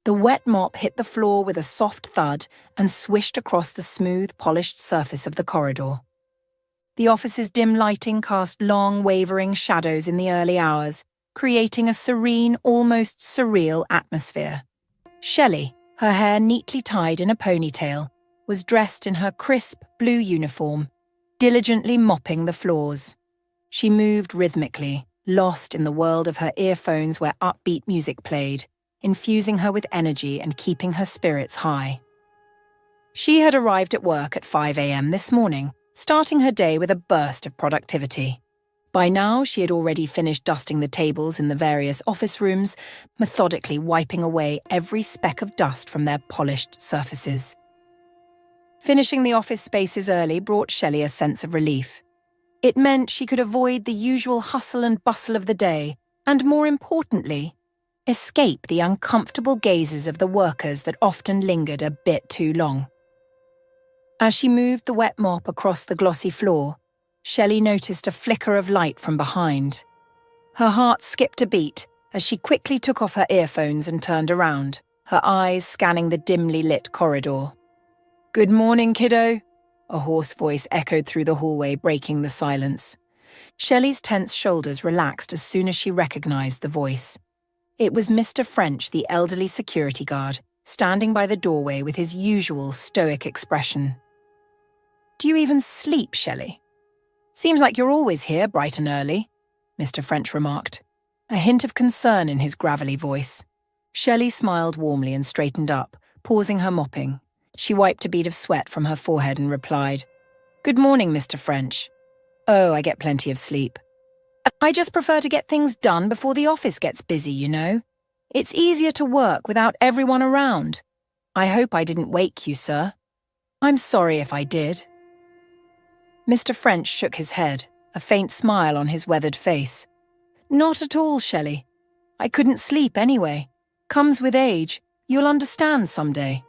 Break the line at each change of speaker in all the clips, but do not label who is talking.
The wet mop hit the floor with a soft thud and swished across the smooth, polished surface of the corridor. The office's dim lighting cast long, wavering shadows in the early hours, creating a serene, almost surreal atmosphere. Shelley, her hair neatly tied in a ponytail, was dressed in her crisp blue uniform, diligently mopping the floors. She moved rhythmically, lost in the world of her earphones where upbeat music played, infusing her with energy and keeping her spirits high. She had arrived at work at 5 a.m. this morning, starting her day with a burst of productivity. By now, she had already finished dusting the tables in the various office rooms, methodically wiping away every speck of dust from their polished surfaces. Finishing the office spaces early brought Shelley a sense of relief. It meant she could avoid the usual hustle and bustle of the day, and more importantly, escape the uncomfortable gazes of the workers that often lingered a bit too long. As she moved the wet mop across the glossy floor, Shelley noticed a flicker of light from behind. Her heart skipped a beat as she quickly took off her earphones and turned around, her eyes scanning the dimly lit corridor. "Good morning, kiddo," a hoarse voice echoed through the hallway, breaking the silence. Shelley's tense shoulders relaxed as soon as she recognized the voice. It was Mr. French, the elderly security guard, standing by the doorway with his usual stoic expression. "Do you even sleep, Shelley? Seems like you're always here bright and early," Mr. French remarked, a hint of concern in his gravelly voice. Shelley smiled warmly and straightened up, pausing her mopping. She wiped a bead of sweat from her forehead and replied, "Good morning, Mr. French. Oh, I get plenty of sleep. I just prefer to get things done before the office gets busy, you know. It's easier to work without everyone around. I hope I didn't wake you, sir. I'm sorry if I did." Mr. French shook his head, a faint smile on his weathered face. "Not at all, Shelley. I couldn't sleep anyway. Comes with age. You'll understand someday."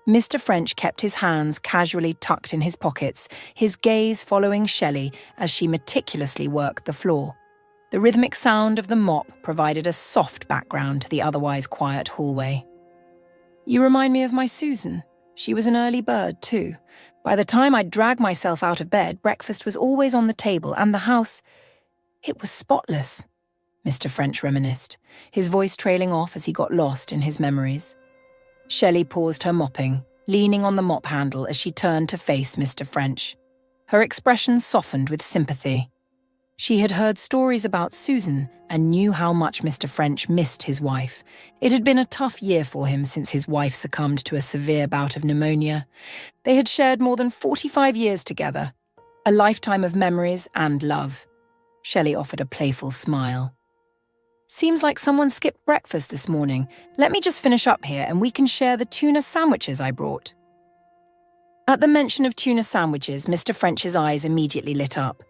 Mr. French kept his hands casually tucked in his pockets, his gaze following Shelley as she meticulously worked the floor. The rhythmic sound of the mop provided a soft background to the otherwise quiet hallway. "You remind me of my Susan. She was an early bird, too. By the time I'd drag myself out of bed, breakfast was always on the table, and the house, it was spotless," Mr. French reminisced, his voice trailing off as he got lost in his memories. Shelley paused her mopping, leaning on the mop handle as she turned to face Mr. French. Her expression softened with sympathy. She had heard stories about Susan and knew how much Mr. French missed his wife. It had been a tough year for him since his wife succumbed to a severe bout of pneumonia. They had shared more than 45 years together, a lifetime of memories and love. Shelley offered a playful smile. "Seems like someone skipped breakfast this morning. Let me just finish up here and we can share the tuna sandwiches I brought." At the mention of tuna sandwiches, Mr. French's eyes immediately lit up.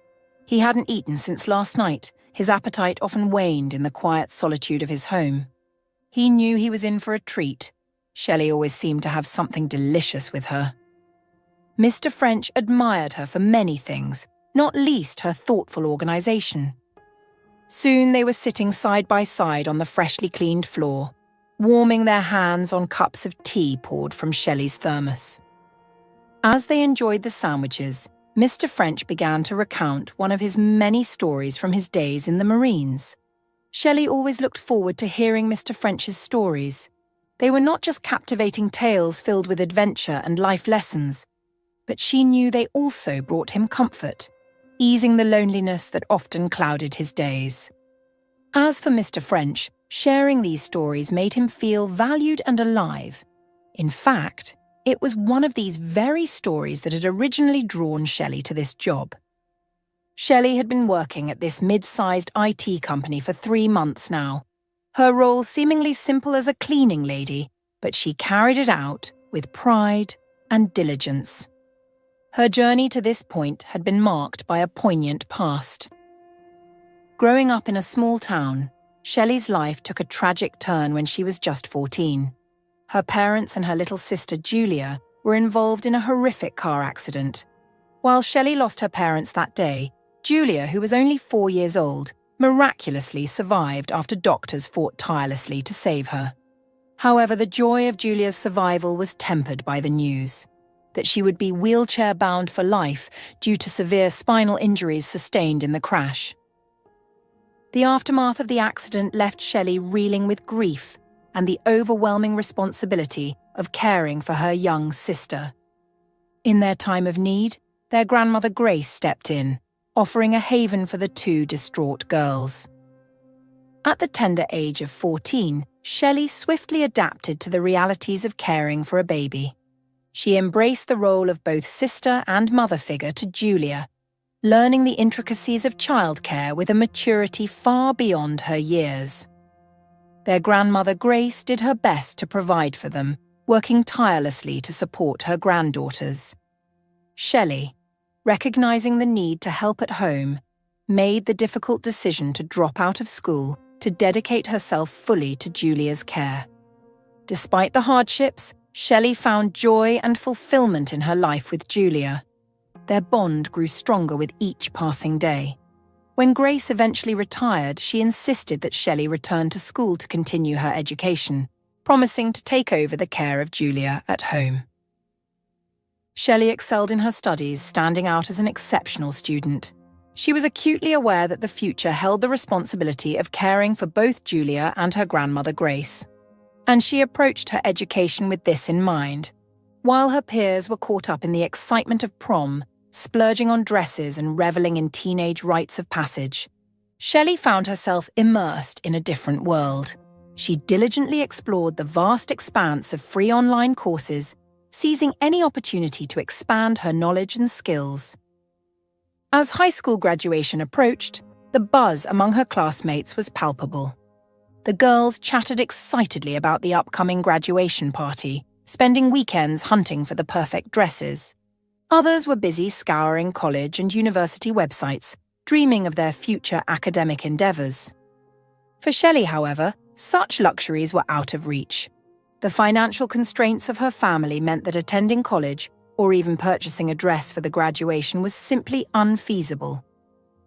He hadn't eaten since last night. His appetite often waned in the quiet solitude of his home. He knew he was in for a treat. Shelley always seemed to have something delicious with her. Mr. French admired her for many things, not least her thoughtful organization. Soon they were sitting side by side on the freshly cleaned floor, warming their hands on cups of tea poured from Shelley's thermos. As they enjoyed the sandwiches, Mr. French began to recount one of his many stories from his days in the Marines. Shelley always looked forward to hearing Mr. French's stories. They were not just captivating tales filled with adventure and life lessons, but she knew they also brought him comfort, easing the loneliness that often clouded his days. As for Mr. French, sharing these stories made him feel valued and alive. In fact, it was one of these very stories that had originally drawn Shelley to this job. Shelley had been working at this mid-sized IT company for 3 months now. Her role seemingly simple as a cleaning lady, but she carried it out with pride and diligence. Her journey to this point had been marked by a poignant past. Growing up in a small town, Shelley's life took a tragic turn when she was just 14. Her parents and her little sister Julia were involved in a horrific car accident. While Shelley lost her parents that day, Julia, who was only 4 years old, miraculously survived after doctors fought tirelessly to save her. However, the joy of Julia's survival was tempered by the news that she would be wheelchair-bound for life due to severe spinal injuries sustained in the crash. The aftermath of the accident left Shelley reeling with grief and the overwhelming responsibility of caring for her young sister. In their time of need, their grandmother Grace stepped in, offering a haven for the two distraught girls. At the tender age of 14, Shelley swiftly adapted to the realities of caring for a baby. She embraced the role of both sister and mother figure to Julia, learning the intricacies of childcare with a maturity far beyond her years. Their grandmother Grace did her best to provide for them, working tirelessly to support her granddaughters. Shelley, recognizing the need to help at home, made the difficult decision to drop out of school to dedicate herself fully to Julia's care. Despite the hardships, Shelley found joy and fulfillment in her life with Julia. Their bond grew stronger with each passing day. When Grace eventually retired, she insisted that Shelley return to school to continue her education, promising to take over the care of Julia at home. Shelley excelled in her studies, standing out as an exceptional student. She was acutely aware that the future held the responsibility of caring for both Julia and her grandmother Grace, and she approached her education with this in mind. While her peers were caught up in the excitement of prom, splurging on dresses and reveling in teenage rites of passage, Shelley found herself immersed in a different world. She diligently explored the vast expanse of free online courses, seizing any opportunity to expand her knowledge and skills. As high school graduation approached, the buzz among her classmates was palpable. The girls chattered excitedly about the upcoming graduation party, spending weekends hunting for the perfect dresses. Others were busy scouring college and university websites, dreaming of their future academic endeavors. For Shelley, however, such luxuries were out of reach. The financial constraints of her family meant that attending college, or even purchasing a dress for the graduation, was simply unfeasible.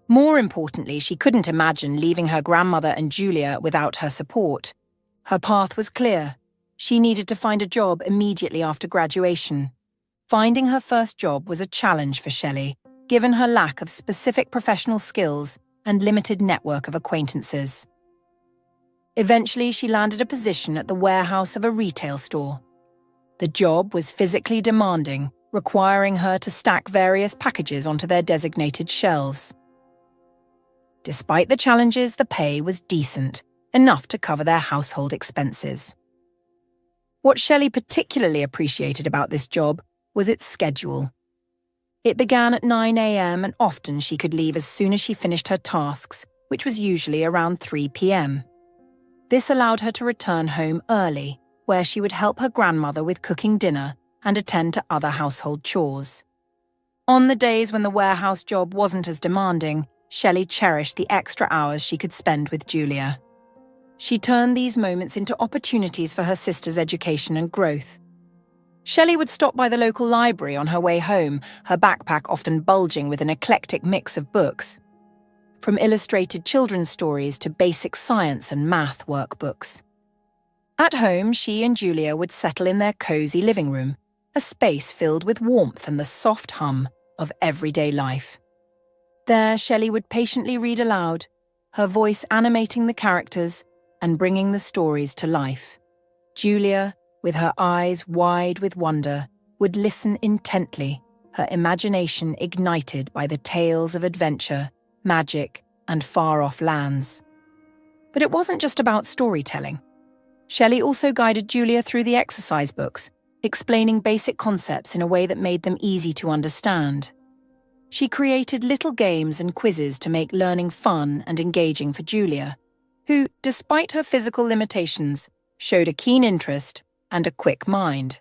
More importantly, she couldn't imagine leaving her grandmother and Julia without her support. Her path was clear. She needed to find a job immediately after graduation. Finding her first job was a challenge for Shelley, given her lack of specific professional skills and limited network of acquaintances. Eventually, she landed a position at the warehouse of a retail store. The job was physically demanding, requiring her to stack various packages onto their designated shelves. Despite the challenges, the pay was decent, enough to cover their household expenses. What Shelley particularly appreciated about this job was its schedule. It began at 9 a.m. and often she could leave as soon as she finished her tasks, which was usually around 3 p.m. This allowed her to return home early, where she would help her grandmother with cooking dinner and attend to other household chores. On the days when the warehouse job wasn't as demanding, Shelley cherished the extra hours she could spend with Julia. She turned these moments into opportunities for her sister's education and growth. Shelley would stop by the local library on her way home, her backpack often bulging with an eclectic mix of books, from illustrated children's stories to basic science and math workbooks. At home, she and Julia would settle in their cozy living room, a space filled with warmth and the soft hum of everyday life. There, Shelley would patiently read aloud, her voice animating the characters and bringing the stories to life. Julia, with her eyes wide with wonder, would listen intently, her imagination ignited by the tales of adventure, magic, and far-off lands. But it wasn't just about storytelling. Shelley also guided Julia through the exercise books, explaining basic concepts in a way that made them easy to understand. She created little games and quizzes to make learning fun and engaging for Julia, who, despite her physical limitations, showed a keen interest and a quick mind.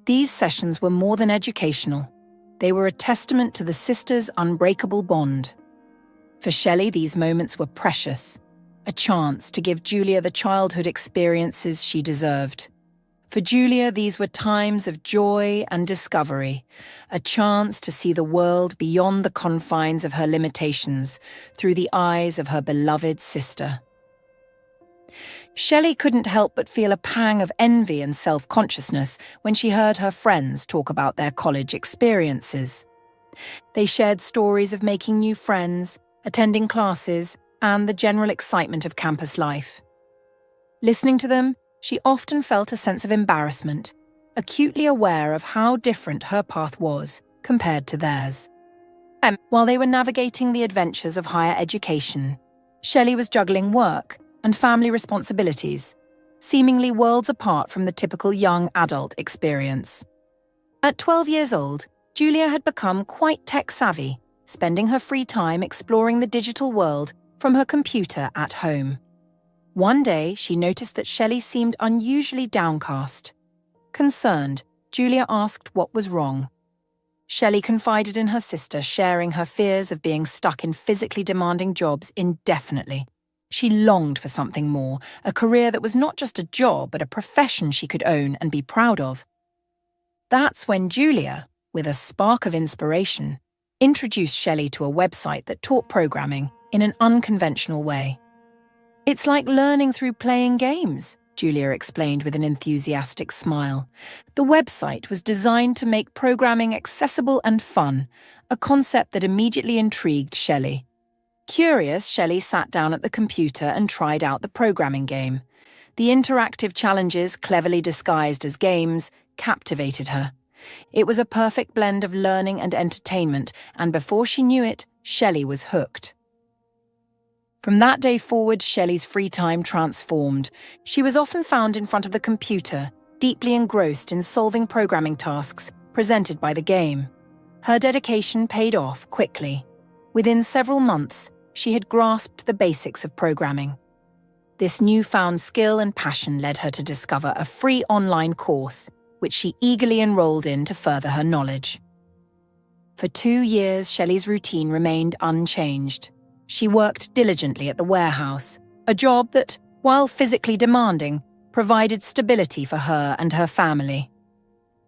These sessions were more than educational. They were a testament to the sisters' unbreakable bond. For Shelley, these moments were precious, a chance to give Julia the childhood experiences she deserved. For Julia, these were times of joy and discovery, a chance to see the world beyond the confines of her limitations through the eyes of her beloved sister. Shelley couldn't help but feel a pang of envy and self-consciousness when she heard her friends talk about their college experiences. They shared stories of making new friends, attending classes, and the general excitement of campus life. Listening to them, she often felt a sense of embarrassment, acutely aware of how different her path was compared to theirs. While they were navigating the adventures of higher education, Shelley was juggling work and family responsibilities, seemingly worlds apart from the typical young adult experience. At 12 years old, Julia had become quite tech-savvy, spending her free time exploring the digital world from her computer at home. One day, she noticed that Shelley seemed unusually downcast. Concerned, Julia asked what was wrong. Shelley confided in her sister, sharing her fears of being stuck in physically demanding jobs indefinitely. She longed for something more, a career that was not just a job, but a profession she could own and be proud of. That's when Julia, with a spark of inspiration, introduced Shelley to a website that taught programming in an unconventional way. "It's like learning through playing games," Julia explained with an enthusiastic smile. The website was designed to make programming accessible and fun, a concept that immediately intrigued Shelley. Curious, Shelley sat down at the computer and tried out the programming game. The interactive challenges, cleverly disguised as games, captivated her. It was a perfect blend of learning and entertainment, and before she knew it, Shelley was hooked. From that day forward, Shelley's free time transformed. She was often found in front of the computer, deeply engrossed in solving programming tasks presented by the game. Her dedication paid off quickly. Within several months, she had grasped the basics of programming. This newfound skill and passion led her to discover a free online course, which she eagerly enrolled in to further her knowledge. For 2 years, Shelley's routine remained unchanged. She worked diligently at the warehouse, a job that, while physically demanding, provided stability for her and her family.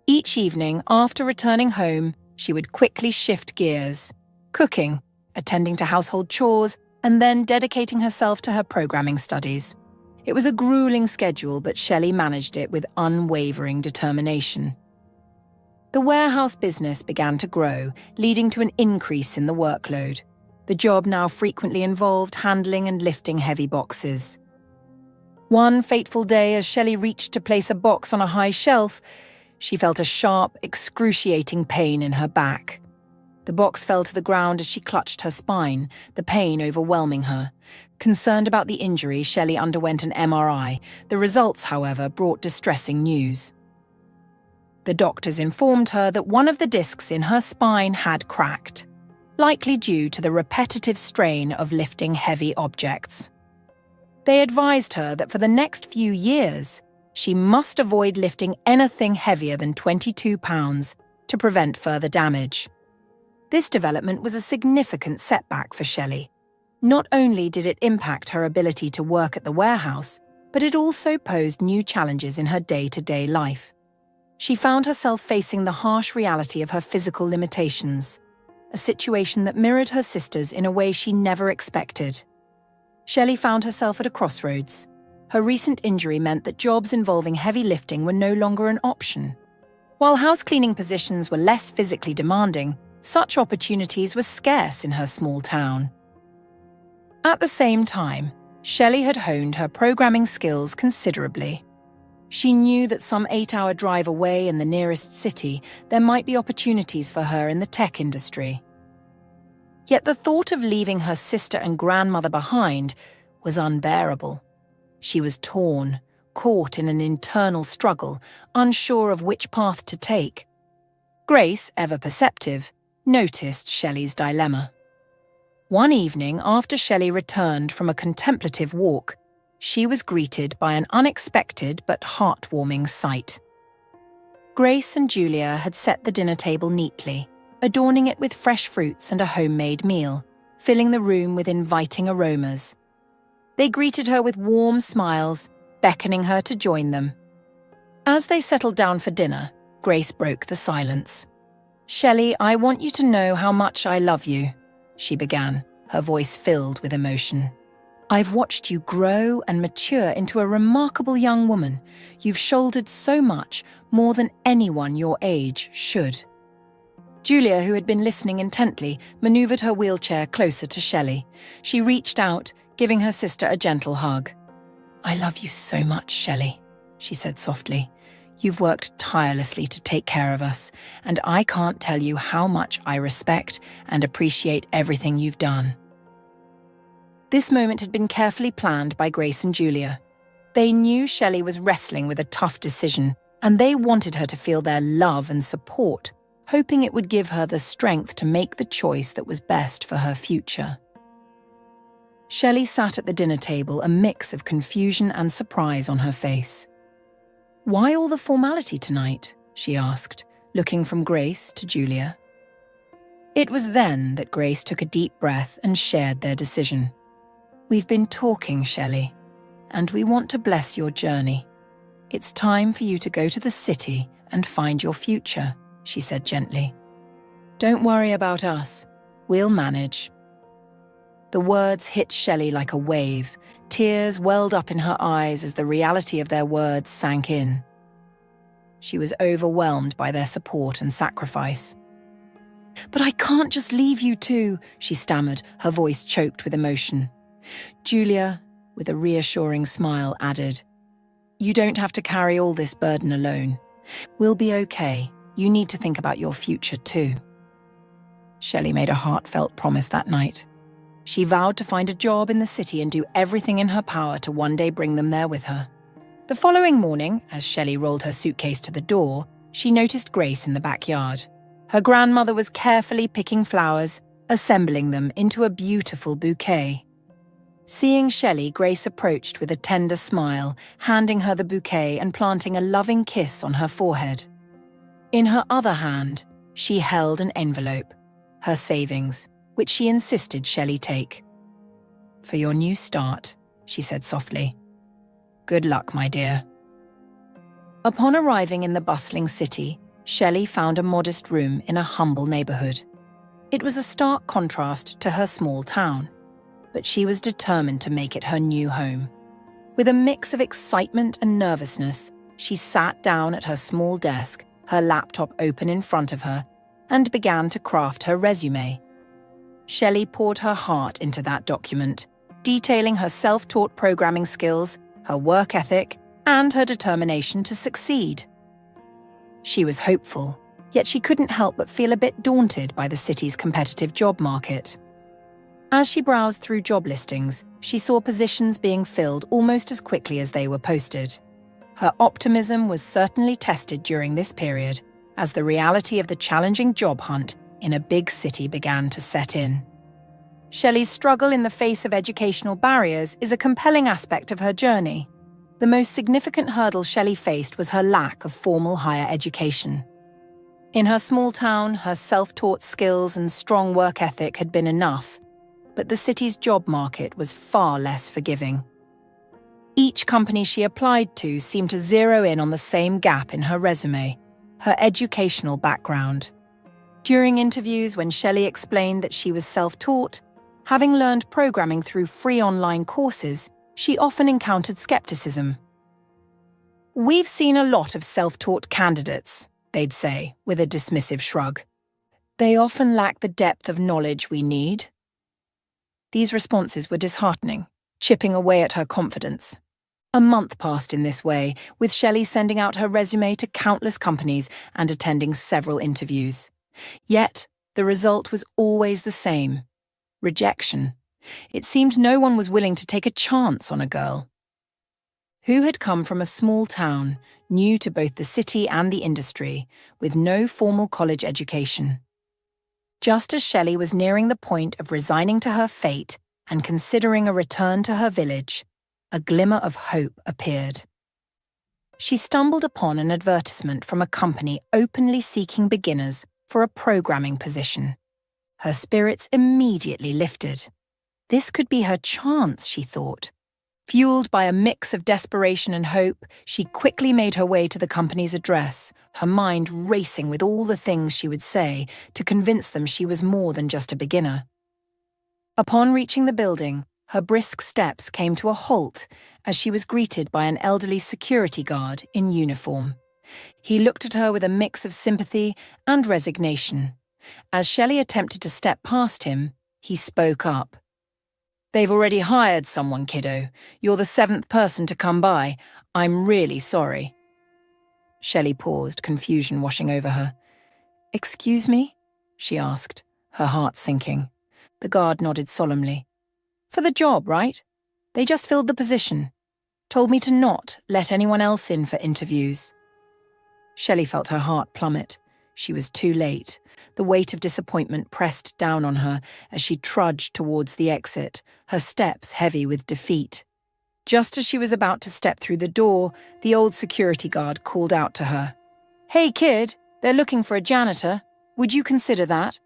Each evening, after returning home, she would quickly shift gears, cooking, attending to household chores, and then dedicating herself to her programming studies. It was a grueling schedule, but Shelley managed it with unwavering determination. The warehouse business began to grow, leading to an increase in the workload. The job now frequently involved handling and lifting heavy boxes. One fateful day, as Shelley reached to place a box on a high shelf, she felt a sharp, excruciating pain in her back. The box fell to the ground as she clutched her spine, the pain overwhelming her. Concerned about the injury, Shelley underwent an MRI. The results, however, brought distressing news. The doctors informed her that one of the discs in her spine had cracked, likely due to the repetitive strain of lifting heavy objects. They advised her that for the next few years, she must avoid lifting anything heavier than 22 pounds to prevent further damage. This development was a significant setback for Shelley. Not only did it impact her ability to work at the warehouse, but it also posed new challenges in her day-to-day life. She found herself facing the harsh reality of her physical limitations, a situation that mirrored her sister's in a way she never expected. Shelley found herself at a crossroads. Her recent injury meant that jobs involving heavy lifting were no longer an option. While house-cleaning positions were less physically demanding, such opportunities were scarce in her small town. At the same time, Shelley had honed her programming skills considerably. She knew that some 8-hour drive away in the nearest city, there might be opportunities for her in the tech industry. Yet the thought of leaving her sister and grandmother behind was unbearable. She was torn, caught in an internal struggle, unsure of which path to take. Grace, ever perceptive, noticed Shelley's dilemma. One evening, after Shelley returned from a contemplative walk, she was greeted by an unexpected but heartwarming sight. Grace and Julia had set the dinner table neatly, adorning it with fresh fruits and a homemade meal, filling the room with inviting aromas. They greeted her with warm smiles, beckoning her to join them. As they settled down for dinner, Grace broke the silence. "Shelley, I want you to know how much I love you," she began, her voice filled with emotion. I've watched you grow and mature into a remarkable young woman. You've shouldered so much, more than anyone your age should. Julia, who had been listening intently, maneuvered her wheelchair closer to Shelley. She reached out, giving her sister a gentle hug. "I love you so much, Shelley," she said softly. "You've worked tirelessly to take care of us, and I can't tell you how much I respect and appreciate everything you've done." This moment had been carefully planned by Grace and Julia. They knew Shelley was wrestling with a tough decision, and they wanted her to feel their love and support, hoping it would give her the strength to make the choice that was best for her future. Shelley sat at the dinner table, a mix of confusion and surprise on her face. "Why all the formality tonight?" she asked, looking from Grace to Julia. It was then that Grace took a deep breath and shared their decision. "We've been talking, Shelley, and we want to bless your journey. It's time for you to go to the city and find your future," she said gently. "Don't worry about us. We'll manage." The words hit Shelley like a wave. Tears welled up in her eyes as the reality of their words sank in. She was overwhelmed by their support and sacrifice. "But I can't just leave you two," she stammered, her voice choked with emotion. Julia, with a reassuring smile, added, "You don't have to carry all this burden alone. We'll be okay. You need to think about your future too." Shelley made a heartfelt promise that night. She vowed to find a job in the city and do everything in her power to one day bring them there with her. The following morning, as Shelley rolled her suitcase to the door, she noticed Grace in the backyard. Her grandmother was carefully picking flowers, assembling them into a beautiful bouquet. Seeing Shelley, Grace approached with a tender smile, handing her the bouquet and planting a loving kiss on her forehead. In her other hand, she held an envelope, her savings, which she insisted Shelley take. "For your new start," she said softly. "Good luck, my dear." Upon arriving in the bustling city, Shelley found a modest room in a humble neighborhood. It was a stark contrast to her small town, but she was determined to make it her new home. With a mix of excitement and nervousness, she sat down at her small desk, her laptop open in front of her, and began to craft her resume. Shelley poured her heart into that document, detailing her self-taught programming skills, her work ethic, and her determination to succeed. She was hopeful, yet she couldn't help but feel a bit daunted by the city's competitive job market. As she browsed through job listings, she saw positions being filled almost as quickly as they were posted. Her optimism was certainly tested during this period, as the reality of the challenging job hunt in a big city began to set in. Shelley's struggle in the face of educational barriers is a compelling aspect of her journey. The most significant hurdle Shelley faced was her lack of formal higher education. In her small town, her self-taught skills and strong work ethic had been enough, but the city's job market was far less forgiving. Each company she applied to seemed to zero in on the same gap in her resume, her educational background. During interviews, when Shelley explained that she was self-taught, having learned programming through free online courses, she often encountered skepticism. "We've seen a lot of self-taught candidates," they'd say, with a dismissive shrug. "They often lack the depth of knowledge we need." These responses were disheartening, chipping away at her confidence. A month passed in this way, with Shelley sending out her resume to countless companies and attending several interviews. Yet, the result was always the same: rejection. It seemed no one was willing to take a chance on a girl who had come from a small town, new to both the city and the industry, with no formal college education. Just as Shelley was nearing the point of resigning to her fate and considering a return to her village, a glimmer of hope appeared. She stumbled upon an advertisement from a company openly seeking beginners for a programming position. Her spirits immediately lifted. This could be her chance, she thought. Fueled by a mix of desperation and hope, she quickly made her way to the company's address, her mind racing with all the things she would say to convince them she was more than just a beginner. Upon reaching the building, Her brisk steps came to a halt as she was greeted by an elderly security guard in uniform. He looked at her with a mix of sympathy and resignation. As Shelley attempted to step past him, he spoke up. "They've already hired someone, kiddo. You're the 7th person to come by. I'm really sorry." Shelley paused, confusion washing over her. "Excuse me?" she asked, her heart sinking. The guard nodded solemnly. "For the job, right? They just filled the position. Told me to not let anyone else in for interviews." Shelley felt her heart plummet. She was too late. The weight of disappointment pressed down on her as she trudged towards the exit, her steps heavy with defeat. Just as she was about to step through the door, the old security guard called out to her. "Hey, kid, they're looking for a janitor. Would you consider that?"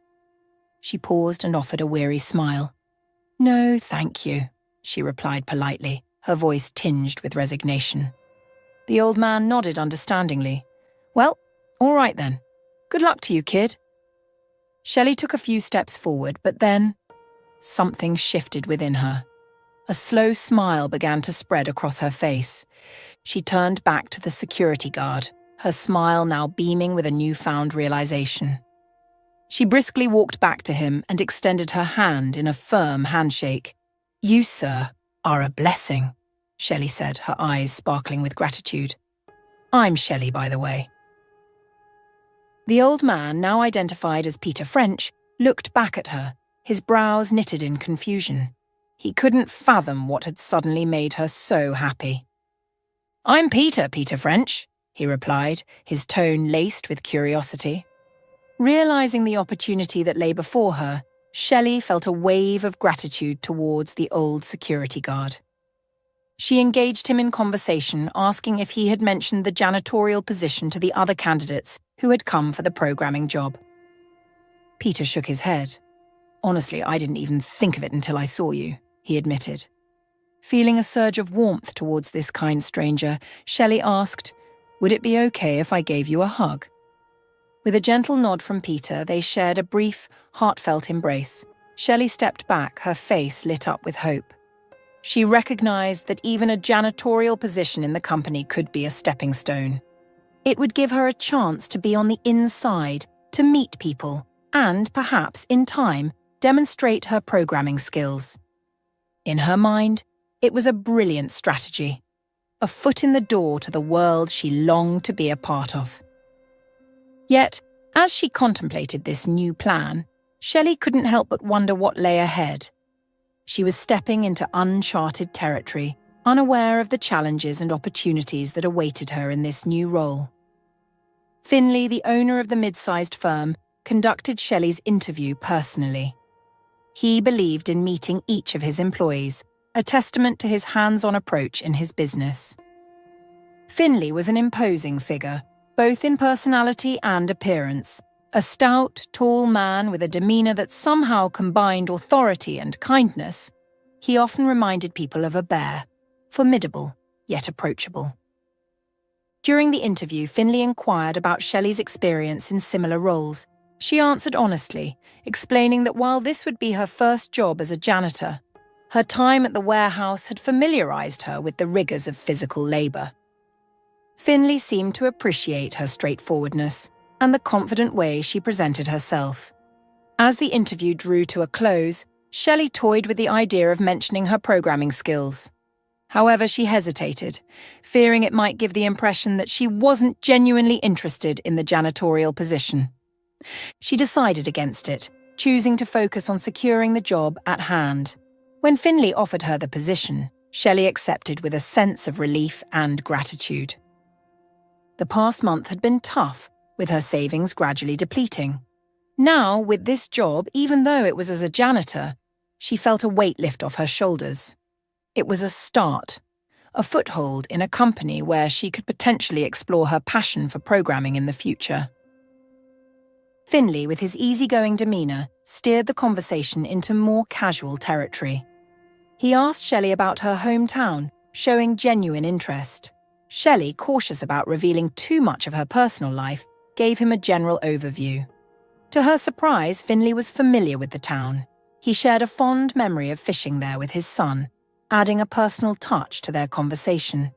She paused and offered a weary smile. "No, thank you," she replied politely, her voice tinged with resignation. The old man nodded understandingly. "Well, all right then. Good luck to you, kid." Shelley took a few steps forward, but then something shifted within her. A slow smile began to spread across her face. She turned back to the security guard, her smile now beaming with a newfound realization. She briskly walked back to him and extended her hand in a firm handshake. "You, sir, are a blessing," Shelley said, her eyes sparkling with gratitude. "I'm Shelley, by the way." The old man, now identified as Peter French, looked back at her, his brows knitted in confusion. He couldn't fathom what had suddenly made her so happy. "I'm Peter French," he replied, his tone laced with curiosity. Realizing the opportunity that lay before her, Shelley felt a wave of gratitude towards the old security guard. She engaged him in conversation, asking if he had mentioned the janitorial position to the other candidates who had come for the programming job. Peter shook his head. "Honestly, I didn't even think of it until I saw you," he admitted. Feeling a surge of warmth towards this kind stranger, Shelley asked, "Would it be okay if I gave you a hug?" With a gentle nod from Peter, they shared a brief, heartfelt embrace. Shelley stepped back, her face lit up with hope. She recognized that even a janitorial position in the company could be a stepping stone. It would give her a chance to be on the inside, to meet people, and perhaps, in time, demonstrate her programming skills. In her mind, it was a brilliant strategy, a foot in the door to the world she longed to be a part of. Yet, as she contemplated this new plan, Shelley couldn't help but wonder what lay ahead. She was stepping into uncharted territory, unaware of the challenges and opportunities that awaited her in this new role. Finley, the owner of the mid-sized firm, conducted Shelley's interview personally. He believed in meeting each of his employees, a testament to his hands-on approach in his business. Finley was an imposing figure, both in personality and appearance. A stout, tall man with a demeanor that somehow combined authority and kindness, he often reminded people of a bear, formidable yet approachable. During the interview, Finley inquired about Shelley's experience in similar roles. She answered honestly, explaining that while this would be her first job as a janitor, her time at the warehouse had familiarized her with the rigors of physical labor. Finley seemed to appreciate her straightforwardness and the confident way she presented herself. As the interview drew to a close, Shelley toyed with the idea of mentioning her programming skills. However, she hesitated, fearing it might give the impression that she wasn't genuinely interested in the janitorial position. She decided against it, choosing to focus on securing the job at hand. When Finley offered her the position, Shelley accepted with a sense of relief and gratitude. The past month had been tough, with her savings gradually depleting. Now, with this job, even though it was as a janitor, she felt a weight lift off her shoulders. It was a start, a foothold in a company where she could potentially explore her passion for programming in the future. Finley, with his easygoing demeanor, steered the conversation into more casual territory. He asked Shelley about her hometown, showing genuine interest. Shelley, cautious about revealing too much of her personal life, gave him a general overview. To her surprise, Finley was familiar with the town. He shared a fond memory of fishing there with his son, adding a personal touch to their conversation.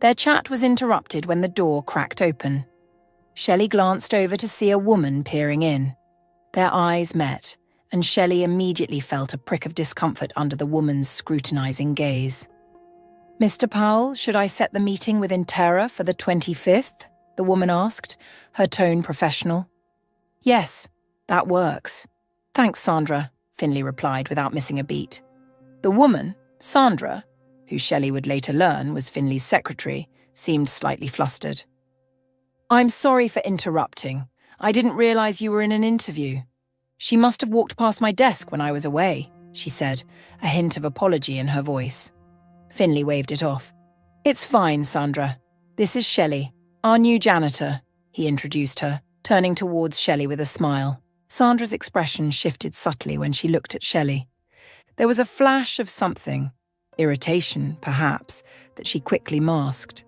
Their chat was interrupted when the door cracked open. Shelley glanced over to see a woman peering in. Their eyes met, and Shelley immediately felt a prick of discomfort under the woman's scrutinizing gaze. "Mr. Powell, should I set the meeting with Intera for the 25th? The woman asked, her tone professional. "Yes, that works. Thanks, Sandra," Finley replied without missing a beat. The woman, Sandra, who Shelley would later learn was Finley's secretary, seemed slightly flustered. "I'm sorry for interrupting. I didn't realize you were in an interview. She must have walked past my desk when I was away," she said, a hint of apology in her voice. Finley waved it off. "It's fine, Sandra. This is Shelley, our new janitor," he introduced her, turning towards Shelley with a smile. Sandra's expression shifted subtly when she looked at Shelley. There was a flash of something, irritation, perhaps, that she quickly masked.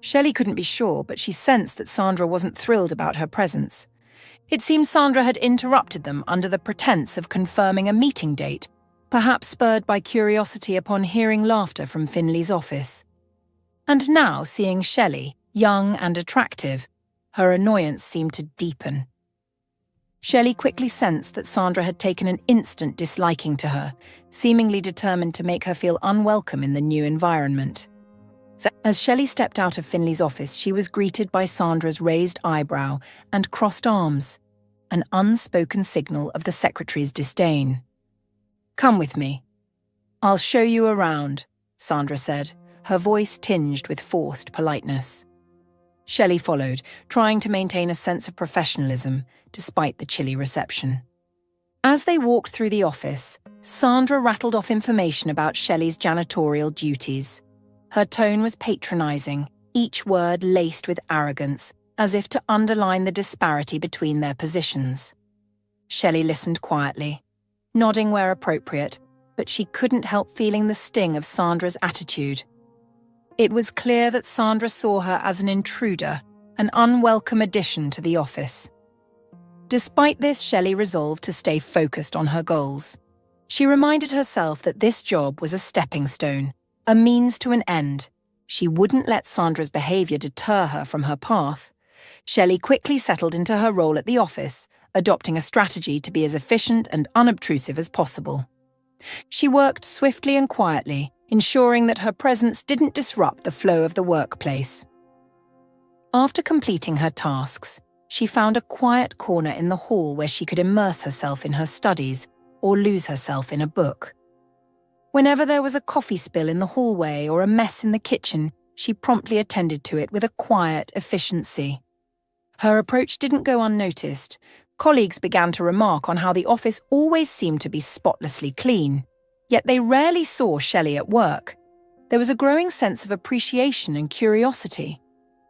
Shelley couldn't be sure, but she sensed that Sandra wasn't thrilled about her presence. It seemed Sandra had interrupted them under the pretense of confirming a meeting date, perhaps spurred by curiosity upon hearing laughter from Finley's office. And now, seeing Shelley, young and attractive, her annoyance seemed to deepen. Shelley quickly sensed that Sandra had taken an instant disliking to her, seemingly determined to make her feel unwelcome in the new environment. As Shelley stepped out of Finley's office, she was greeted by Sandra's raised eyebrow and crossed arms, an unspoken signal of the secretary's disdain. "Come with me. I'll show you around," Sandra said, her voice tinged with forced politeness. Shelley followed, trying to maintain a sense of professionalism despite the chilly reception. As they walked through the office, Sandra rattled off information about Shelley's janitorial duties. Her tone was patronizing, each word laced with arrogance, as if to underline the disparity between their positions. Shelley listened quietly, nodding where appropriate, but she couldn't help feeling the sting of Sandra's attitude. It was clear that Sandra saw her as an intruder, an unwelcome addition to the office. Despite this, Shelley resolved to stay focused on her goals. She reminded herself that this job was a stepping stone, a means to an end. She wouldn't let Sandra's behavior deter her from her path. Shelley quickly settled into her role at the office, adopting a strategy to be as efficient and unobtrusive as possible. She worked swiftly and quietly, ensuring that her presence didn't disrupt the flow of the workplace. After completing her tasks, she found a quiet corner in the hall where she could immerse herself in her studies or lose herself in a book. Whenever there was a coffee spill in the hallway or a mess in the kitchen, she promptly attended to it with a quiet efficiency. Her approach didn't go unnoticed. Colleagues began to remark on how the office always seemed to be spotlessly clean, yet they rarely saw Shelley at work. There was a growing sense of appreciation and curiosity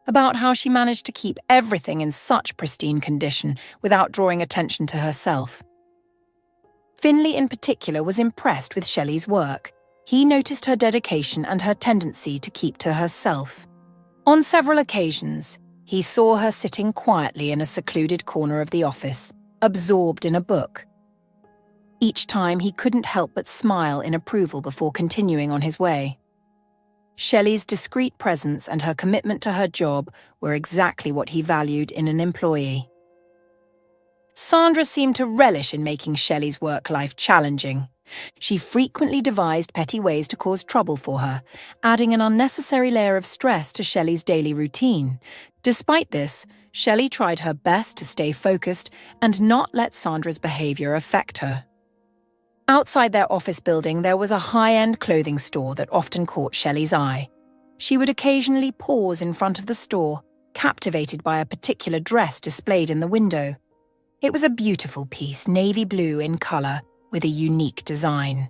about how she managed to keep everything in such pristine condition without drawing attention to herself. Finley in particular was impressed with Shelley's work. He noticed her dedication and her tendency to keep to herself. On several occasions, he saw her sitting quietly in a secluded corner of the office, absorbed in a book. Each time he couldn't help but smile in approval before continuing on his way. Shelley's discreet presence and her commitment to her job were exactly what he valued in an employee. Sandra seemed to relish in making Shelley's work life challenging. She frequently devised petty ways to cause trouble for her, adding an unnecessary layer of stress to Shelley's daily routine. Despite this, Shelley tried her best to stay focused and not let Sandra's behavior affect her. Outside their office building, there was a high-end clothing store that often caught Shelley's eye. She would occasionally pause in front of the store, captivated by a particular dress displayed in the window. It was a beautiful piece, navy blue in colour, with a unique design.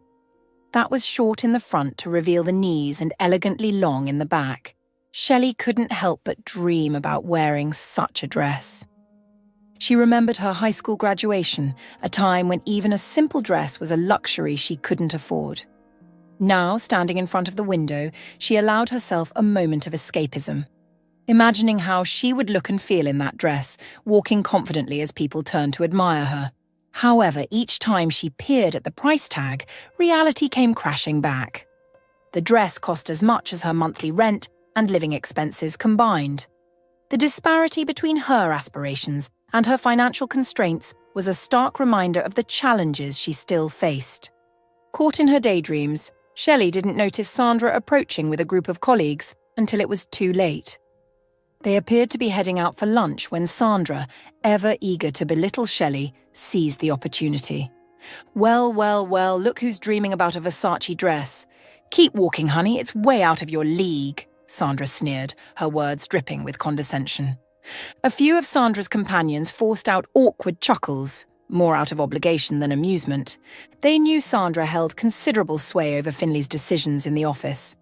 That was short in the front to reveal the knees and elegantly long in the back. Shelley couldn't help but dream about wearing such a dress. She remembered her high school graduation, a time when even a simple dress was a luxury she couldn't afford. Now, standing in front of the window, she allowed herself a moment of escapism, imagining how she would look and feel in that dress, walking confidently as people turned to admire her. However, each time she peered at the price tag, reality came crashing back. The dress cost as much as her monthly rent and living expenses combined. The disparity between her aspirations and her financial constraints was a stark reminder of the challenges she still faced. Caught in her daydreams, Shelley didn't notice Sandra approaching with a group of colleagues until it was too late. They appeared to be heading out for lunch when Sandra, ever eager to belittle Shelley, seized the opportunity. Well, look who's dreaming about a Versace dress. Keep walking, honey, it's way out of your league, Sandra sneered, her words dripping with condescension. A few of Sandra's companions forced out awkward chuckles, more out of obligation than amusement. They knew Sandra held considerable sway over Finley's decisions in the office.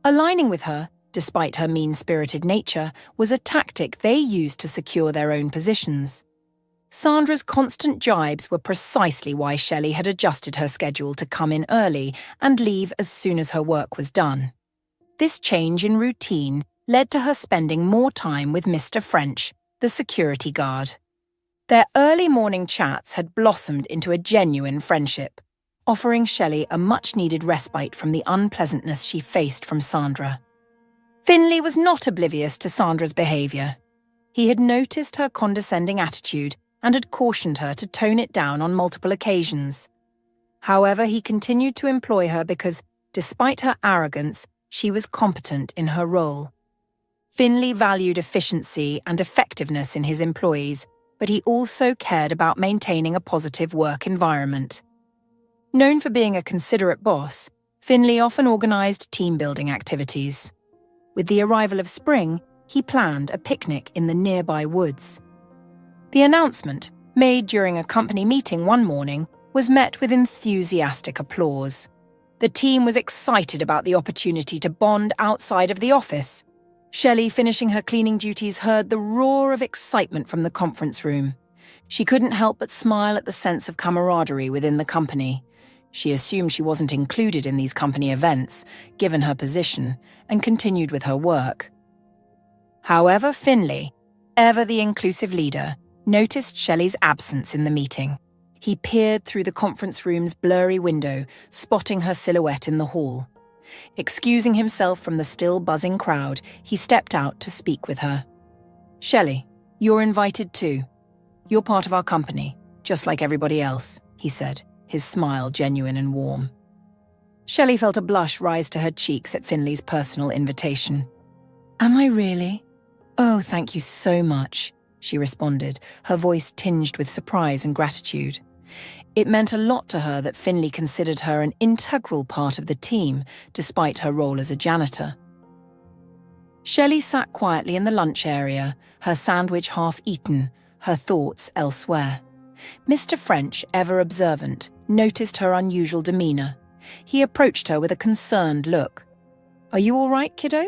Aligning with her, despite her mean-spirited nature, was a tactic they used to secure their own positions. Sandra's constant jibes were precisely why Shelley had adjusted her schedule to come in early and leave as soon as her work was done. This change in routine led to her spending more time with Mr. French, the security guard. Their early morning chats had blossomed into a genuine friendship, offering Shelley a much-needed respite from the unpleasantness she faced from Sandra. Finley was not oblivious to Sandra's behaviour. He had noticed her condescending attitude and had cautioned her to tone it down on multiple occasions. However, he continued to employ her because, despite her arrogance, she was competent in her role. Finley valued efficiency and effectiveness in his employees, but he also cared about maintaining a positive work environment. Known for being a considerate boss, Finley often organised team-building activities. With the arrival of spring, he planned a picnic in the nearby woods. The announcement, made during a company meeting one morning, was met with enthusiastic applause. The team was excited about the opportunity to bond outside of the office. Shelley, finishing her cleaning duties, heard the roar of excitement from the conference room. She couldn't help but smile at the sense of camaraderie within the company. She assumed she wasn't included in these company events, given her position, and continued with her work. However, Finley, ever the inclusive leader, noticed Shelley's absence in the meeting. He peered through the conference room's blurry window, spotting her silhouette in the hall. Excusing himself from the still buzzing crowd, he stepped out to speak with her. "Shelley, you're invited too. You're part of our company, just like everybody else," he said, his smile genuine and warm. Shelley felt a blush rise to her cheeks at Finley's personal invitation. "Am I really? Oh, thank you so much," she responded, her voice tinged with surprise and gratitude. It meant a lot to her that Finley considered her an integral part of the team, despite her role as a janitor. Shelley sat quietly in the lunch area, her sandwich half eaten, her thoughts elsewhere. Mr. French, ever observant, noticed her unusual demeanour. He approached her with a concerned look. "Are you all right, kiddo?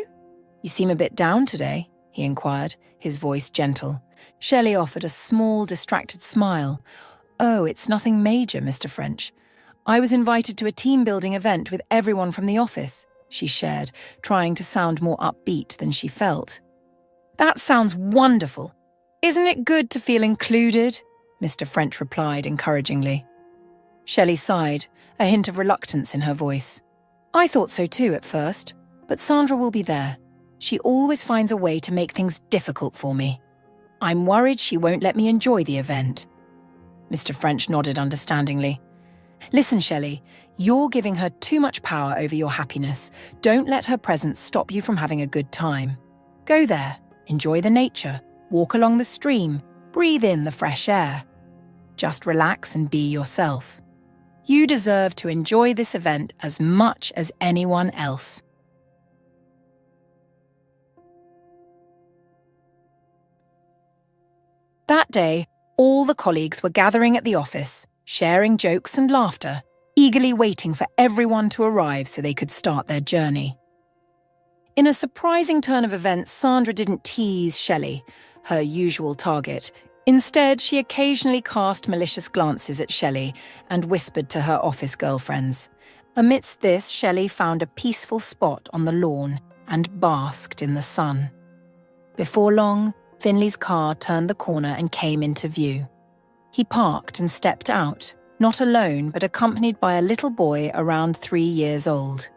You seem a bit down today," he inquired, his voice gentle. Shelley offered a small, distracted smile. "Oh, it's nothing major, Mr. French. I was invited to a team-building event with everyone from the office," she shared, trying to sound more upbeat than she felt. "That sounds wonderful. Isn't it good to feel included?" Mr. French replied encouragingly. Shelley sighed, a hint of reluctance in her voice. "I thought so too at first, but Sandra will be there. She always finds a way to make things difficult for me. I'm worried she won't let me enjoy the event." Mr. French nodded understandingly. "Listen, Shelley, you're giving her too much power over your happiness. Don't let her presence stop you from having a good time. Go there, enjoy the nature, walk along the stream, breathe in the fresh air. Just relax and be yourself. You deserve to enjoy this event as much as anyone else." That day, all the colleagues were gathering at the office, sharing jokes and laughter, eagerly waiting for everyone to arrive so they could start their journey. In a surprising turn of events, Sandra didn't tease Shelley, her usual target. Instead, she occasionally cast malicious glances at Shelley and whispered to her office girlfriends. Amidst this, Shelley found a peaceful spot on the lawn and basked in the sun. Before long, Finley's car turned the corner and came into view. He parked and stepped out, not alone but accompanied by a little boy around 3 years old.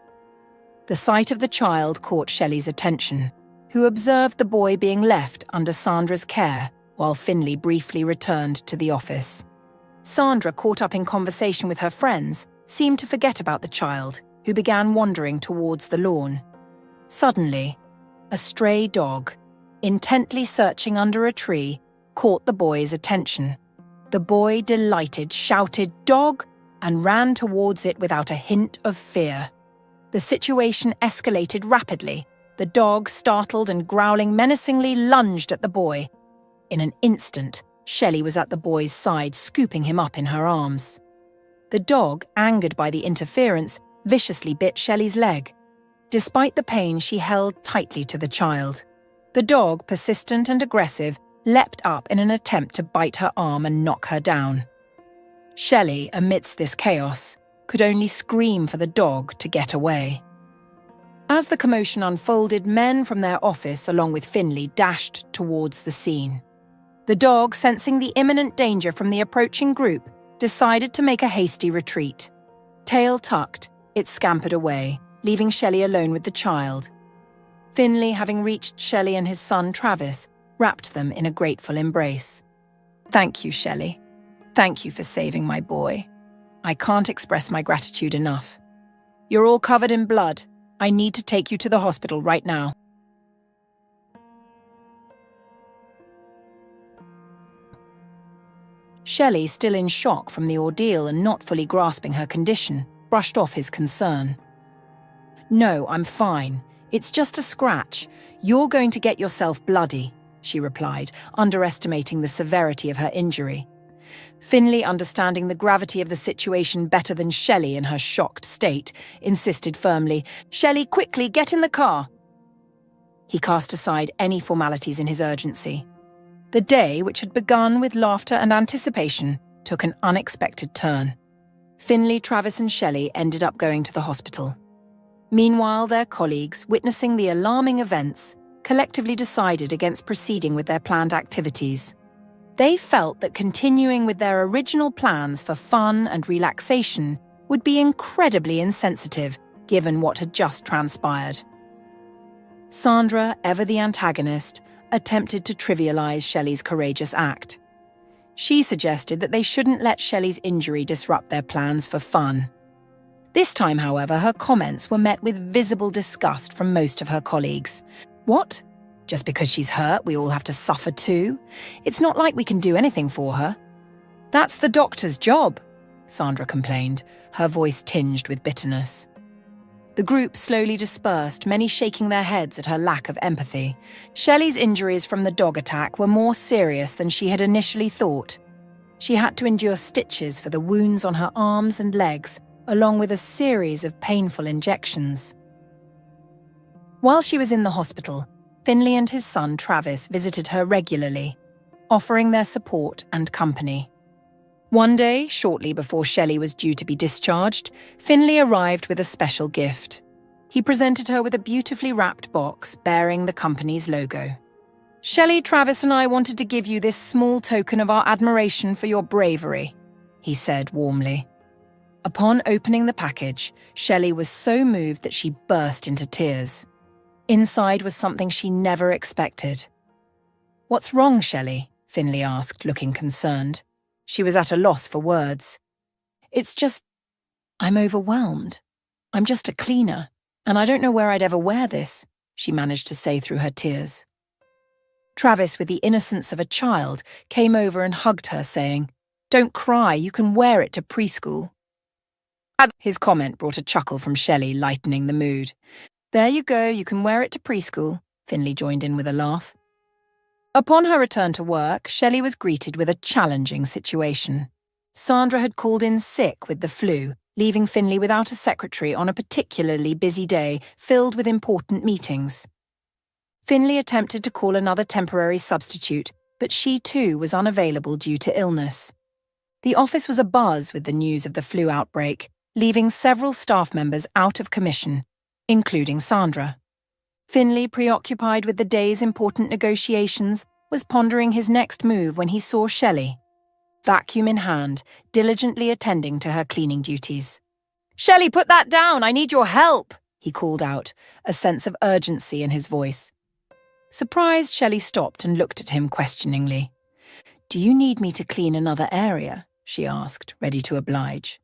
The sight of the child caught Shelley's attention, who observed the boy being left under Sandra's care while Finley briefly returned to the office. Sandra, caught up in conversation with her friends, seemed to forget about the child, who began wandering towards the lawn. Suddenly, a stray dog, intently searching under a tree, caught the boy's attention. The boy, delighted, shouted, "Dog!" and ran towards it without a hint of fear. The situation escalated rapidly. The dog, startled and growling menacingly, lunged at the boy. In an instant, Shelley was at the boy's side, scooping him up in her arms. The dog, angered by the interference, viciously bit Shelley's leg. Despite the pain, she held tightly to the child. The dog, persistent and aggressive, leapt up in an attempt to bite her arm and knock her down. Shelley, amidst this chaos, could only scream for the dog to get away. As the commotion unfolded, men from their office, along with Finley, dashed towards the scene. The dog, sensing the imminent danger from the approaching group, decided to make a hasty retreat. Tail tucked, it scampered away, leaving Shelley alone with the child. Finley, having reached Shelley and his son Travis, wrapped them in a grateful embrace. "Thank you, Shelley. Thank you for saving my boy. I can't express my gratitude enough. You're all covered in blood. I need to take you to the hospital right now." Shelley, still in shock from the ordeal and not fully grasping her condition, brushed off his concern. "No, I'm fine. It's just a scratch. You're going to get yourself bloody," she replied, underestimating the severity of her injury. Finley, understanding the gravity of the situation better than Shelley in her shocked state, insisted firmly, "Shelley, quickly, get in the car." He cast aside any formalities in his urgency. The day, which had begun with laughter and anticipation, took an unexpected turn. Finley, Travis and Shelley ended up going to the hospital. Meanwhile, their colleagues, witnessing the alarming events, collectively decided against proceeding with their planned activities. They felt that continuing with their original plans for fun and relaxation would be incredibly insensitive given what had just transpired. Sandra, ever the antagonist, attempted to trivialize Shelley's courageous act. She suggested that they shouldn't let Shelley's injury disrupt their plans for fun. This time, however, her comments were met with visible disgust from most of her colleagues. "What? Just because she's hurt, we all have to suffer too? It's not like we can do anything for her." "That's the doctor's job," Sandra complained, her voice tinged with bitterness. The group slowly dispersed, many shaking their heads at her lack of empathy. Shelley's injuries from the dog attack were more serious than she had initially thought. She had to endure stitches for the wounds on her arms and legs, along with a series of painful injections. While she was in the hospital, Finley and his son Travis visited her regularly, offering their support and company. One day, shortly before Shelley was due to be discharged, Finley arrived with a special gift. He presented her with a beautifully wrapped box bearing the company's logo. "Shelley, Travis and I wanted to give you this small token of our admiration for your bravery," he said warmly. Upon opening the package, Shelley was so moved that she burst into tears. Inside was something she never expected. "What's wrong, Shelley?" Finley asked, looking concerned. She was at a loss for words. "It's just, I'm overwhelmed. I'm just a cleaner, and I don't know where I'd ever wear this," she managed to say through her tears. Travis, with the innocence of a child, came over and hugged her, saying, "Don't cry, you can wear it to preschool." His comment brought a chuckle from Shelley, lightening the mood. "There you go, you can wear it to preschool," Finley joined in with a laugh. Upon her return to work, Shelley was greeted with a challenging situation. Sandra had called in sick with the flu, leaving Finley without a secretary on a particularly busy day filled with important meetings. Finley attempted to call another temporary substitute, but she too was unavailable due to illness. The office was abuzz with the news of the flu outbreak, leaving several staff members out of commission, including Sandra. Finley, preoccupied with the day's important negotiations, was pondering his next move when he saw Shelley. vacuum in hand, diligently attending to her cleaning duties. "Shelley, put that down! I need your help!" he called out, a sense of urgency in his voice. Surprised, Shelley stopped and looked at him questioningly. "Do you need me to clean another area?" she asked, ready to oblige.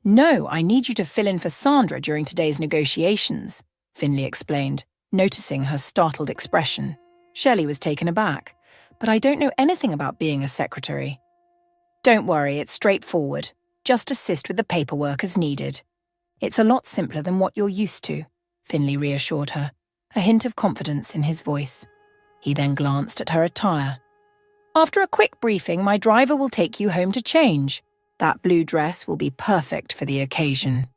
"No, I need you to fill in for Sandra during today's negotiations," Finley explained, noticing her startled expression. Shelley was taken aback. "But I don't know anything about being a secretary." "Don't worry, it's straightforward. Just assist with the paperwork as needed. It's a lot simpler than what you're used to," Finley reassured her, a hint of confidence in his voice. He then glanced at her attire. "After a quick briefing, my driver will take you home to change. That blue dress will be perfect for the occasion."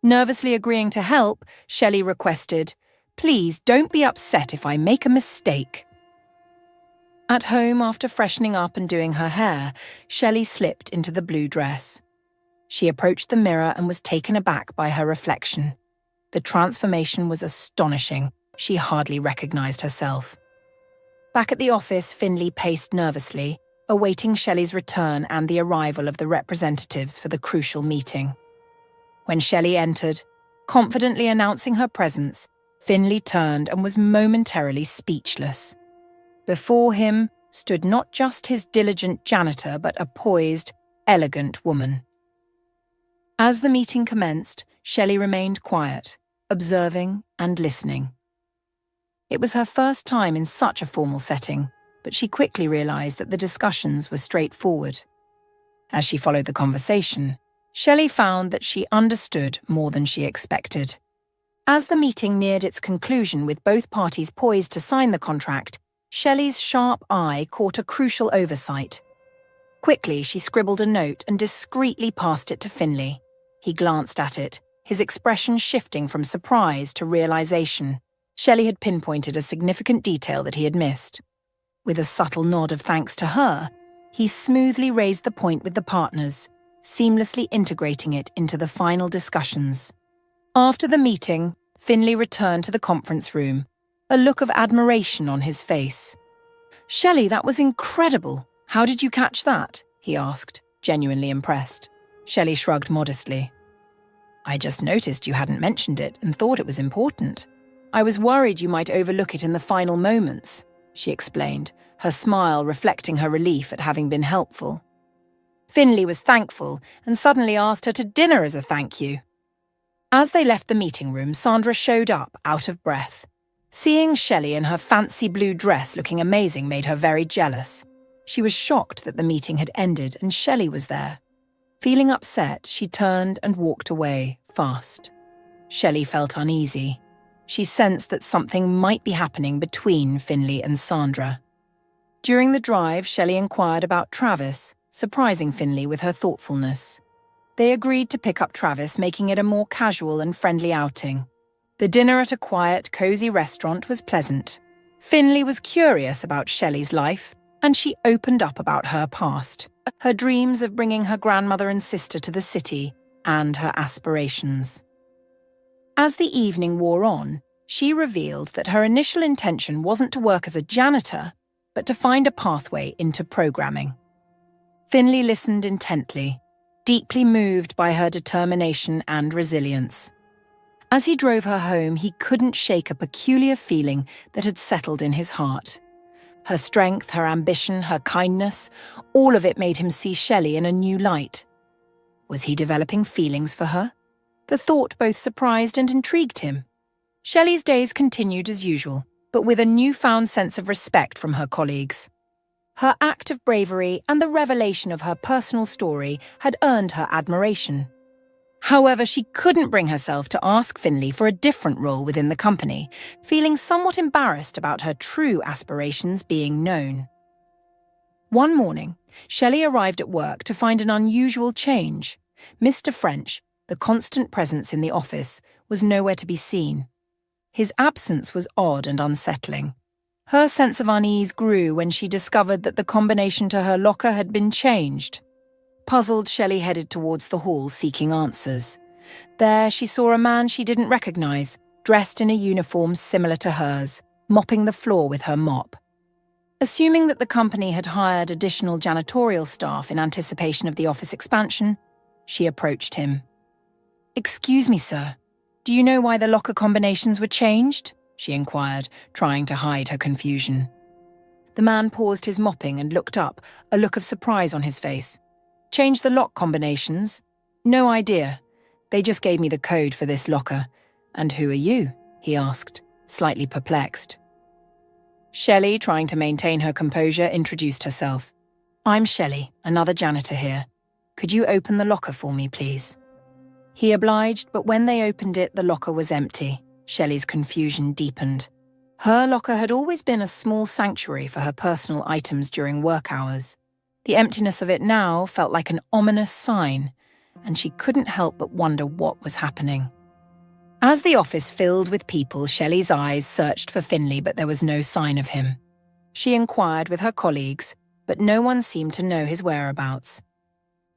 Nervously agreeing to help, Shelley requested, "Please don't be upset if I make a mistake." At home, after freshening up and doing her hair, Shelley slipped into the blue dress. She approached the mirror and was taken aback by her reflection. The transformation was astonishing. She hardly recognized herself. Back at the office, Finley paced nervously, awaiting Shelley's return and the arrival of the representatives for the crucial meeting. When Shelley entered, confidently announcing her presence, Finley turned and was momentarily speechless. Before him stood not just his diligent janitor, but a poised, elegant woman. As the meeting commenced, Shelley remained quiet, observing and listening. It was her first time in such a formal setting, but she quickly realized that the discussions were straightforward. As she followed the conversation, Shelley found that she understood more than she expected. As the meeting neared its conclusion with both parties poised to sign the contract, Shelley's sharp eye caught a crucial oversight. Quickly, she scribbled a note and discreetly passed it to Finley. He glanced at it, his expression shifting from surprise to realization. Shelley had pinpointed a significant detail that he had missed. With a subtle nod of thanks to her, he smoothly raised the point with the partners, seamlessly integrating it into the final discussions. After the meeting, Finley returned to the conference room, a look of admiration on his face. "Shelley, that was incredible. How did you catch that?" he asked, genuinely impressed. Shelley shrugged modestly. "I just noticed you hadn't mentioned it and thought it was important. I was worried you might overlook it in the final moments," she explained, her smile reflecting her relief at having been helpful. Finley was thankful and suddenly asked her to dinner as a thank you. As they left the meeting room, Sandra showed up, out of breath. Seeing Shelley in her fancy blue dress looking amazing made her very jealous. She was shocked that the meeting had ended and Shelley was there. Feeling upset, she turned and walked away, fast. Shelley felt uneasy. She sensed that something might be happening between Finley and Sandra. During the drive, Shelley inquired about Travis, surprising Finley with her thoughtfulness. They agreed to pick up Travis, making it a more casual and friendly outing. The dinner at a quiet, cozy restaurant was pleasant. Finley was curious about Shelley's life, and she opened up about her past, her dreams of bringing her grandmother and sister to the city, and her aspirations. As the evening wore on, she revealed that her initial intention wasn't to work as a janitor, but to find a pathway into programming. Finley listened intently, deeply moved by her determination and resilience. As he drove her home, he couldn't shake a peculiar feeling that had settled in his heart. Her strength, her ambition, her kindness, all of it made him see Shelley in a new light. Was he developing feelings for her? The thought both surprised and intrigued him. Shelley's days continued as usual, but with a newfound sense of respect from her colleagues. Her act of bravery and the revelation of her personal story had earned her admiration. However, she couldn't bring herself to ask Finley for a different role within the company, feeling somewhat embarrassed about her true aspirations being known. One morning, Shelley arrived at work to find an unusual change. Mr. French, the constant presence in the office, was nowhere to be seen. His absence was odd and unsettling. Her sense of unease grew when she discovered that the combination to her locker had been changed. Puzzled, Shelley headed towards the hall seeking answers. There, she saw a man she didn't recognize, dressed in a uniform similar to hers, mopping the floor with her mop. Assuming that the company had hired additional janitorial staff in anticipation of the office expansion, she approached him. "Excuse me, sir. Do you know why the locker combinations were changed?" she inquired, trying to hide her confusion. The man paused his mopping and looked up, a look of surprise on his face. "Change the lock combinations? No idea. They just gave me the code for this locker. And who are you?" he asked, slightly perplexed. Shelley, trying to maintain her composure, introduced herself. "I'm Shelley, another janitor here. Could you open the locker for me, please?" He obliged, but when they opened it, the locker was empty. Shelley's confusion deepened. Her locker had always been a small sanctuary for her personal items during work hours. The emptiness of it now felt like an ominous sign, and she couldn't help but wonder what was happening. As the office filled with people, Shelley's eyes searched for Finley, but there was no sign of him. She inquired with her colleagues, but no one seemed to know his whereabouts.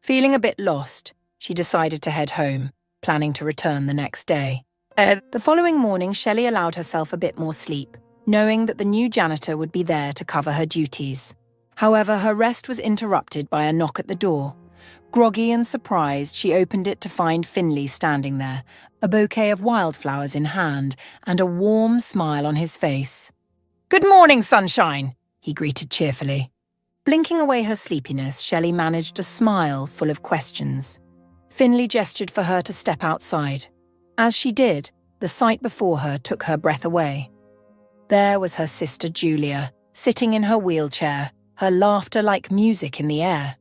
Feeling a bit lost, she decided to head home, planning to return the next day. The following morning, Shelley allowed herself a bit more sleep, knowing that the new janitor would be there to cover her duties. However, her rest was interrupted by a knock at the door. Groggy and surprised, she opened it to find Finley standing there, a bouquet of wildflowers in hand and a warm smile on his face. "Good morning, sunshine," he greeted cheerfully. Blinking away her sleepiness, Shelley managed a smile full of questions. Finley gestured for her to step outside. As she did, the sight before her took her breath away. There was her sister Julia, sitting in her wheelchair, her laughter like music in the air.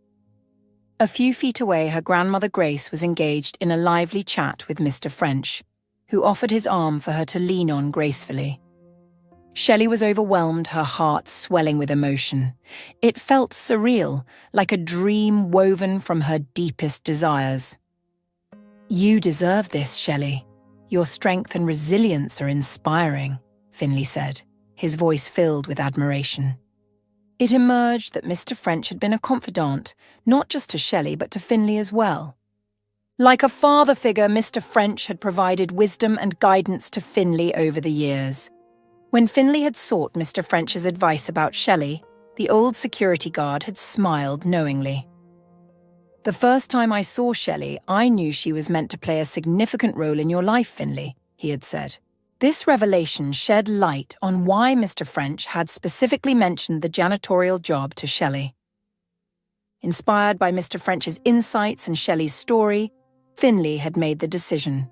A few feet away, her grandmother Grace was engaged in a lively chat with Mr. French, who offered his arm for her to lean on gracefully. Shelley was overwhelmed, her heart swelling with emotion. It felt surreal, like a dream woven from her deepest desires. "You deserve this, Shelley. Your strength and resilience are inspiring," Finley said, his voice filled with admiration. It emerged that Mr. French had been a confidant, not just to Shelley but to Finley as well. Like a father figure, Mr. French had provided wisdom and guidance to Finley over the years. When Finley had sought Mr. French's advice about Shelley, the old security guard had smiled knowingly. "The first time I saw Shelley, I knew she was meant to play a significant role in your life, Finley," he had said. This revelation shed light on why Mr. French had specifically mentioned the janitorial job to Shelley. Inspired by Mr. French's insights and Shelley's story, Finley had made the decision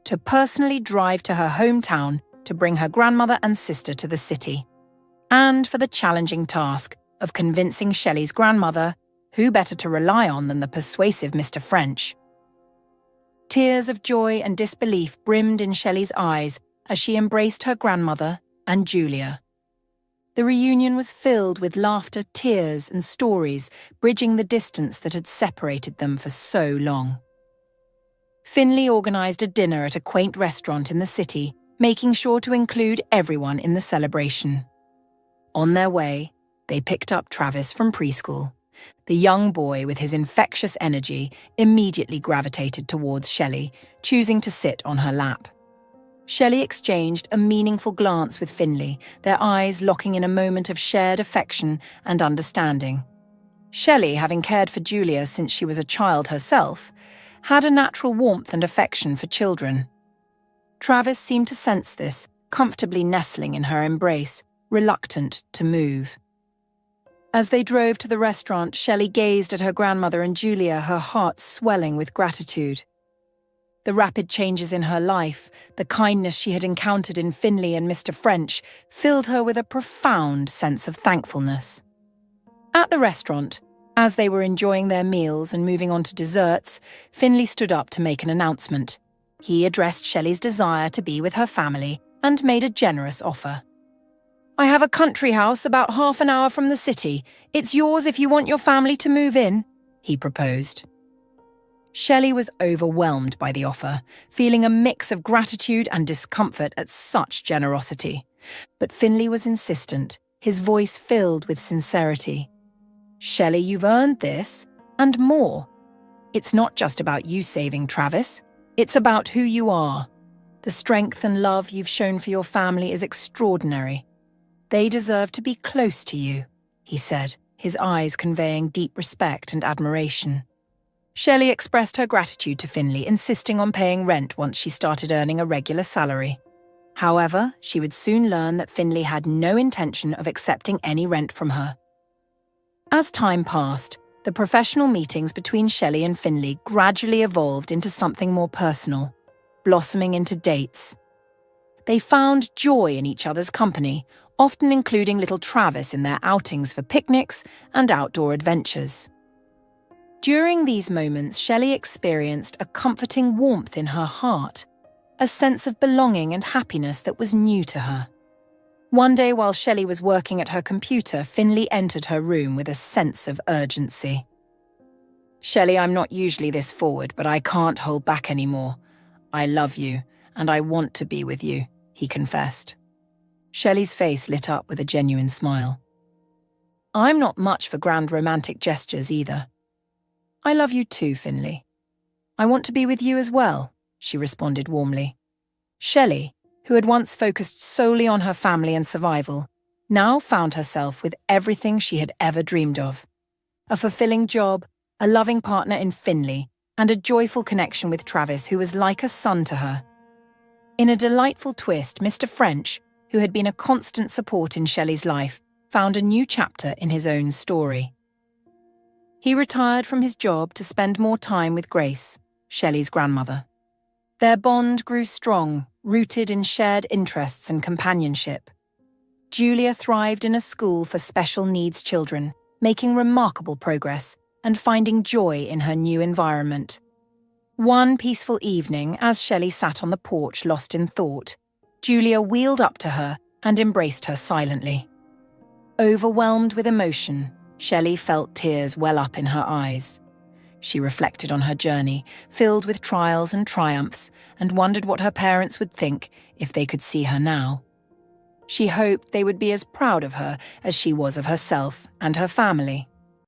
to personally drive to her hometown to bring her grandmother and sister to the city, and for the challenging task of convincing Shelley's grandmother, who better to rely on than the persuasive Mr. French. Tears of joy and disbelief brimmed in Shelley's eyes as she embraced her grandmother and Julia. The reunion was filled with laughter, tears, and stories, bridging the distance that had separated them for so long. Finley organised a dinner at a quaint restaurant in the city, making sure to include everyone in the celebration. On their way, they picked up Travis from preschool. The young boy, with his infectious energy, immediately gravitated towards Shelley, choosing to sit on her lap. Shelley exchanged a meaningful glance with Finley, their eyes locking in a moment of shared affection and understanding. Shelley, having cared for Julia since she was a child herself, had a natural warmth and affection for children. Travis seemed to sense this, comfortably nestling in her embrace, reluctant to move. As they drove to the restaurant, Shelley gazed at her grandmother and Julia, her heart swelling with gratitude. The rapid changes in her life, the kindness she had encountered in Finley and Mr. French, filled her with a profound sense of thankfulness. At the restaurant, as they were enjoying their meals and moving on to desserts, Finley stood up to make an announcement. He addressed Shelley's desire to be with her family and made a generous offer. "I have a country house about half an hour from the city. It's yours if you want your family to move in," he proposed. Shelley was overwhelmed by the offer, feeling a mix of gratitude and discomfort at such generosity. But Finley was insistent, his voice filled with sincerity. "Shelley, you've earned this, and more. It's not just about you saving Travis. It's about who you are. The strength and love you've shown for your family is extraordinary. "They deserve to be close to you," he said, his eyes conveying deep respect and admiration. Shelley expressed her gratitude to Finley, insisting on paying rent once she started earning a regular salary. However, she would soon learn that Finley had no intention of accepting any rent from her. As time passed, the professional meetings between Shelley and Finley gradually evolved into something more personal, blossoming into dates. They found joy in each other's company, often including little Travis in their outings for picnics and outdoor adventures. During these moments, Shelley experienced a comforting warmth in her heart, a sense of belonging and happiness that was new to her. One day while Shelley was working at her computer, Finley entered her room with a sense of urgency. "Shelley, I'm not usually this forward, but I can't hold back anymore. I love you, and I want to be with you," he confessed. Shelley's face lit up with a genuine smile. "I'm not much for grand romantic gestures either." "I love you too, Finley. I want to be with you as well," she responded warmly. Shelley, who had once focused solely on her family and survival, now found herself with everything she had ever dreamed of: a fulfilling job, a loving partner in Finley, and a joyful connection with Travis, who was like a son to her. In a delightful twist, Mr. French, who had been a constant support in Shelley's life, found a new chapter in his own story. He retired from his job to spend more time with Grace, Shelley's grandmother. Their bond grew strong, rooted in shared interests and companionship. Julia thrived in a school for special needs children, making remarkable progress and finding joy in her new environment. One peaceful evening, as Shelley sat on the porch lost in thought, Julia wheeled up to her and embraced her silently. Overwhelmed with emotion, Shelley felt tears well up in her eyes. She reflected on her journey, filled with trials and triumphs, and wondered what her parents would think if they could see her now. She hoped they would be as proud of her as she was of herself and her family.